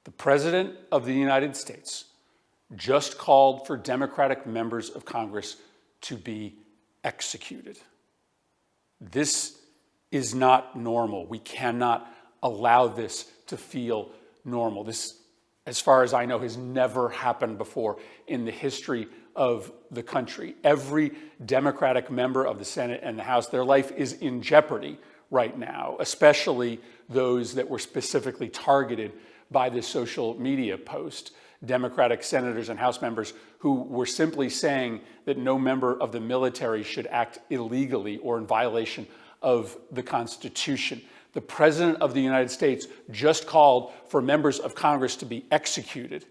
The President of the United States just called for Democratic members of Congress to be executed. This is not normal. We cannot allow this to feel normal. This, as far as I know, has never happened before in the history of the country. Every Democratic member of the Senate and the House, their life is in jeopardy right now, especially those that were specifically targeted by this social media post. Democratic senators and House members who were simply saying that no member of the military should act illegally or in violation of the Constitution. The President of the United States just called for members of Congress to be executed.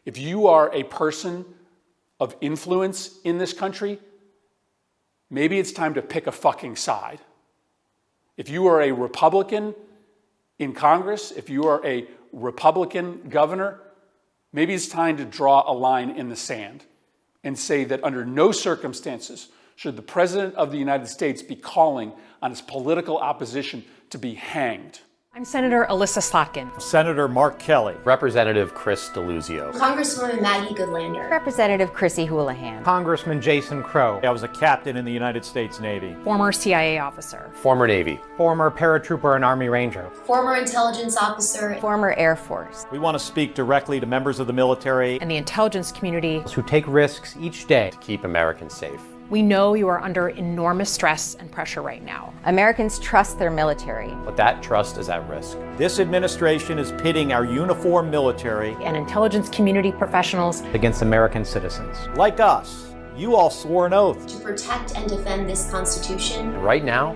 If you are a person of influence in this country, maybe it's time to pick a fucking side. If you are a Republican in Congress, if you are a Republican governor, maybe it's time to draw a line in the sand and say that under no circumstances should the President of the United States be calling on his political opposition to be hanged. I'm Senator Alyssa Slotkin. Senator Mark Kelly. Representative Chris Deluzio. Congresswoman Maggie Goodlander. Representative Chrissy Houlihan. Congressman Jason Crow. I was a captain in the United States Navy. Former CIA officer. Former Navy. Former paratrooper and Army Ranger. Former intelligence officer. Former Air Force. We want to speak directly to members of the military And the intelligence community. Who take risks each day To keep Americans safe. We know you are under enormous stress and pressure right now. Americans trust their military. But that trust is at risk. This administration is pitting our uniformed military And intelligence community professionals. against American citizens. like us. You all swore an oath. To protect and defend this Constitution. And right now,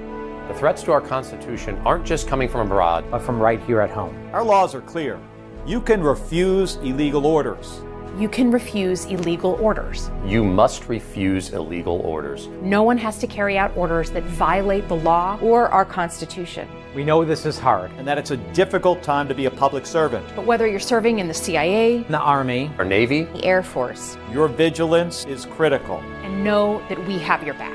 the threats to our Constitution aren't just coming from abroad. But from right here at home. Our laws are clear. You can refuse illegal orders. You can refuse illegal orders. You must refuse illegal orders. No one has to carry out orders that violate the law. Or our Constitution. We know this is hard. And that it's a difficult time to be a public servant. But whether you're serving in the CIA, In the Army. Our Navy, The Air Force. Your vigilance is critical. and know that we have your back.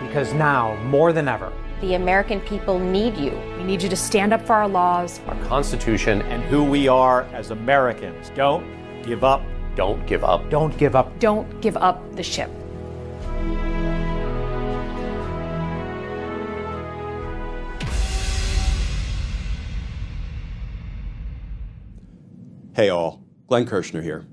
Because now, more than ever, The American people need you. We need you to stand up for our laws. our Constitution, and And who we are as Americans. Don't give up. don't give up. don't give up. Don't give up the ship. Hey all, Glenn Kirshner here.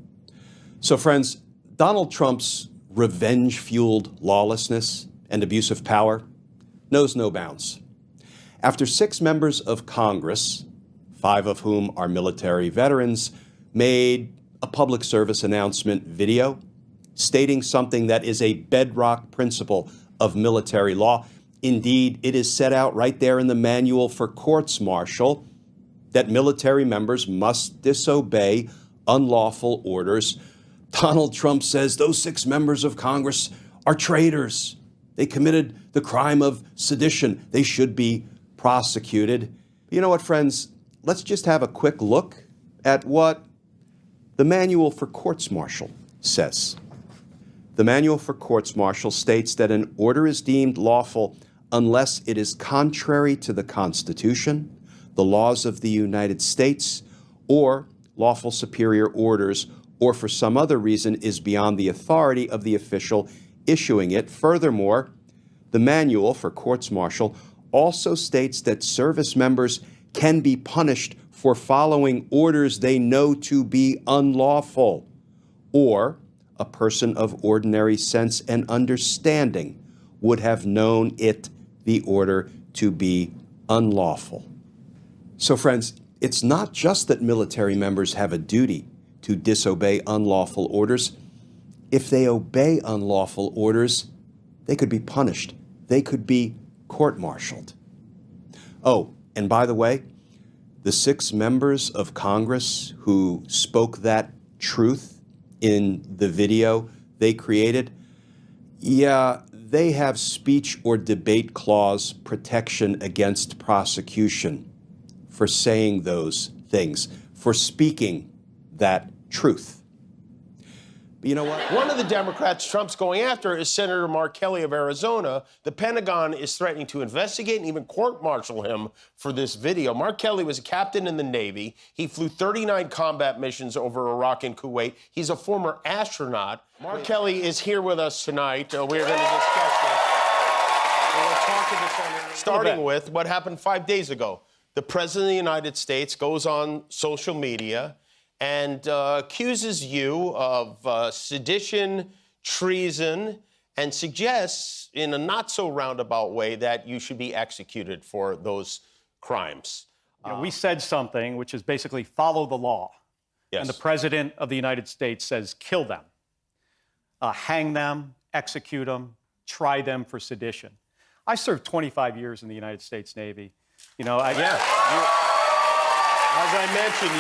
So friends, Donald Trump's revenge-fueled lawlessness and abuse of power knows no bounds. After 6 members of Congress, 5 of whom are military veterans, made a public service announcement video stating something that is a bedrock principle of military law. Indeed, it is set out right there in the manual for courts-martial that military members must disobey unlawful orders. Donald Trump says those 6 members of Congress are traitors. They committed the crime of sedition. They should be prosecuted. You know what, friends? Let's just have a quick look at what the Manual for Courts-Martial says. The Manual for Courts-Martial states that an order is deemed lawful unless it is contrary to the Constitution, the laws of the United States, or lawful superior orders, or for some other reason is beyond the authority of the official issuing it. Furthermore, the Manual for Courts-Martial also states that service members can be punished for following orders they know to be unlawful, or a person of ordinary sense and understanding would have known the order to be unlawful. So friends, it's not just that military members have a duty to disobey unlawful orders. If they obey unlawful orders, they could be punished. They could be court-martialed. Oh, and by the way, the 6 members of Congress who spoke that truth in the video they created, yeah, they have speech or debate clause protection against prosecution for saying those things, for speaking that truth. But you know what? One of the Democrats Trump's going after is Senator Mark Kelly of Arizona. The Pentagon is threatening to investigate and even court-martial him for this video. Mark Kelly was a captain in the Navy. He flew 39 combat missions over Iraq and Kuwait. He's a former astronaut. Mark Kelly is here with us tonight. We're going to discuss this. We'll talk to the senator, starting with what happened 5 days ago. The President of the United States goes on social media and accuses you of sedition, treason, and suggests in a not-so-roundabout way that you should be executed for those crimes. You know, we said something which is basically follow the law. Yes. And the President of the United States says kill them, hang them, execute them, try them for sedition. I served 25 years in the United States Navy. You know, as I mentioned,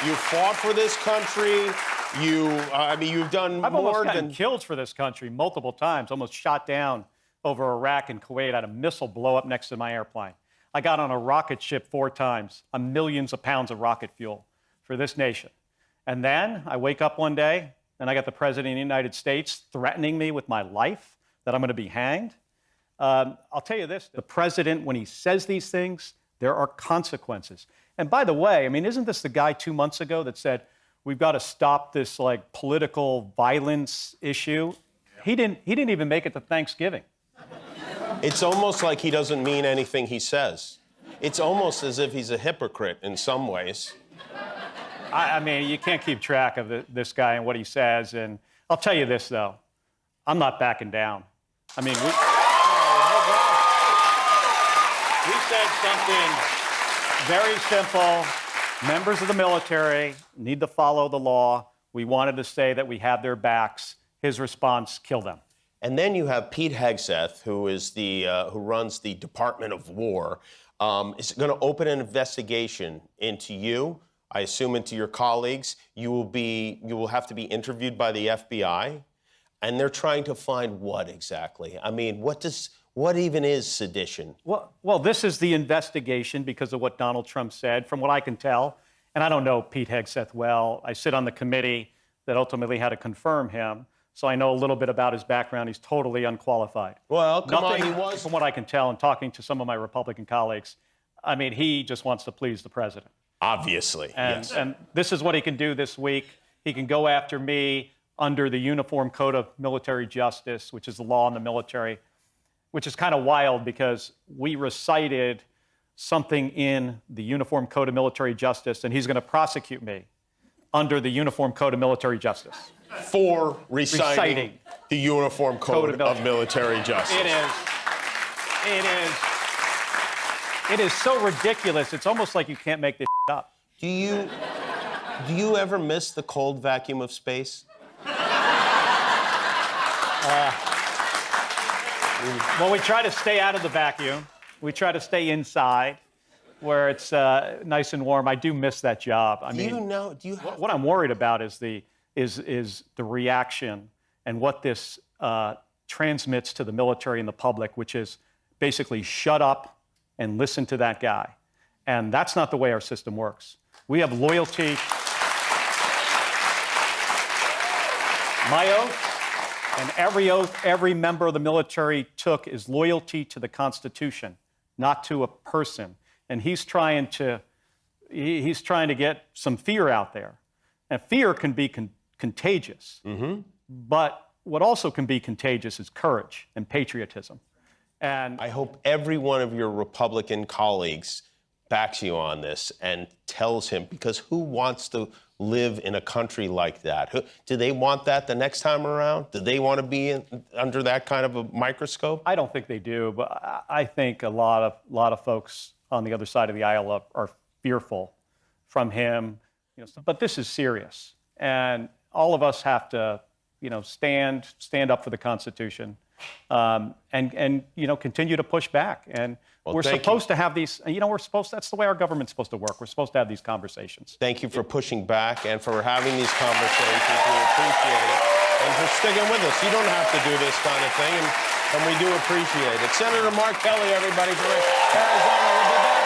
you fought for this country. You've done I've more almost gotten than killed for this country multiple times, almost shot down over Iraq and Kuwait. I had a missile blow up next to my airplane. I got on a rocket ship 4 times on millions of pounds of rocket fuel for this nation. And then I wake up one day and I got the President of the United States threatening me with my life, that I'm going to be hanged. I'll tell you this, the President, when he says these things, there are consequences. And by the way, I mean, isn't this the guy 2 months ago that said, we've got to stop this like political violence issue? He didn't even make it to Thanksgiving. It's almost like he doesn't mean anything he says. It's almost as if he's a hypocrite in some ways. I mean, you can't keep track of this guy and what he says. And I'll tell you this, though. I'm not backing down. I mean, we said something very simple. Members of the military need to follow the law. We wanted to say that we have their backs. His response, kill them. And then you have Pete Hegseth, who is who runs the Department of War, is going to open an investigation into you. I assume into your colleagues. You will have to be interviewed by the FBI, and they're trying to find what exactly? I mean, what even is sedition? Well, this is the investigation because of what Donald Trump said, from what I can tell. And I don't know Pete Hegseth well. I sit on the committee that ultimately had to confirm him. So I know a little bit about his background. He's totally unqualified. Well, come on, Nothing, he was. from what I can tell and talking to some of my Republican colleagues, I mean, he just wants to please the president. Obviously, yes. And this is what he can do this week. He can go after me under the Uniform Code of Military Justice, which is the law in the military, which is kind of wild because we recited something in the Uniform Code of Military Justice, and he's going to prosecute me under the Uniform Code of Military Justice. For reciting the Uniform Code of Military Justice. It is so ridiculous. It's almost like you can't make this up. Do you ever miss the cold vacuum of space? Well, we try to stay out of the vacuum. We try to stay inside where it's nice and warm. I do miss that job. I mean, what I'm worried about is the reaction and what this transmits to the military and the public, which is basically shut up and listen to that guy. And that's not the way our system works. We have loyalty. My oath and every oath every member of the military took is loyalty to the Constitution, not to a person. And he's trying to get some fear out there. And fear can be contagious. Mm-hmm. But what also can be contagious is courage and patriotism. And I hope every one of your Republican colleagues backs you on this and tells him, because who wants to live in a country like that? Do they want that the next time around? Do they want to be under that kind of a microscope? I don't think they do, but I think a lot of folks on the other side of the aisle are fearful from him. You know, but this is serious, and all of us have to, stand up for the Constitution, and continue to push back. And we're supposed to have these. That's the way our government's supposed to work. We're supposed to have these conversations. Thank you for pushing back and for having these conversations. We appreciate it, and for sticking with us. You don't have to do this kind of thing, and we do appreciate it. Senator Mark Kelly, everybody, from Arizona. We'll be back.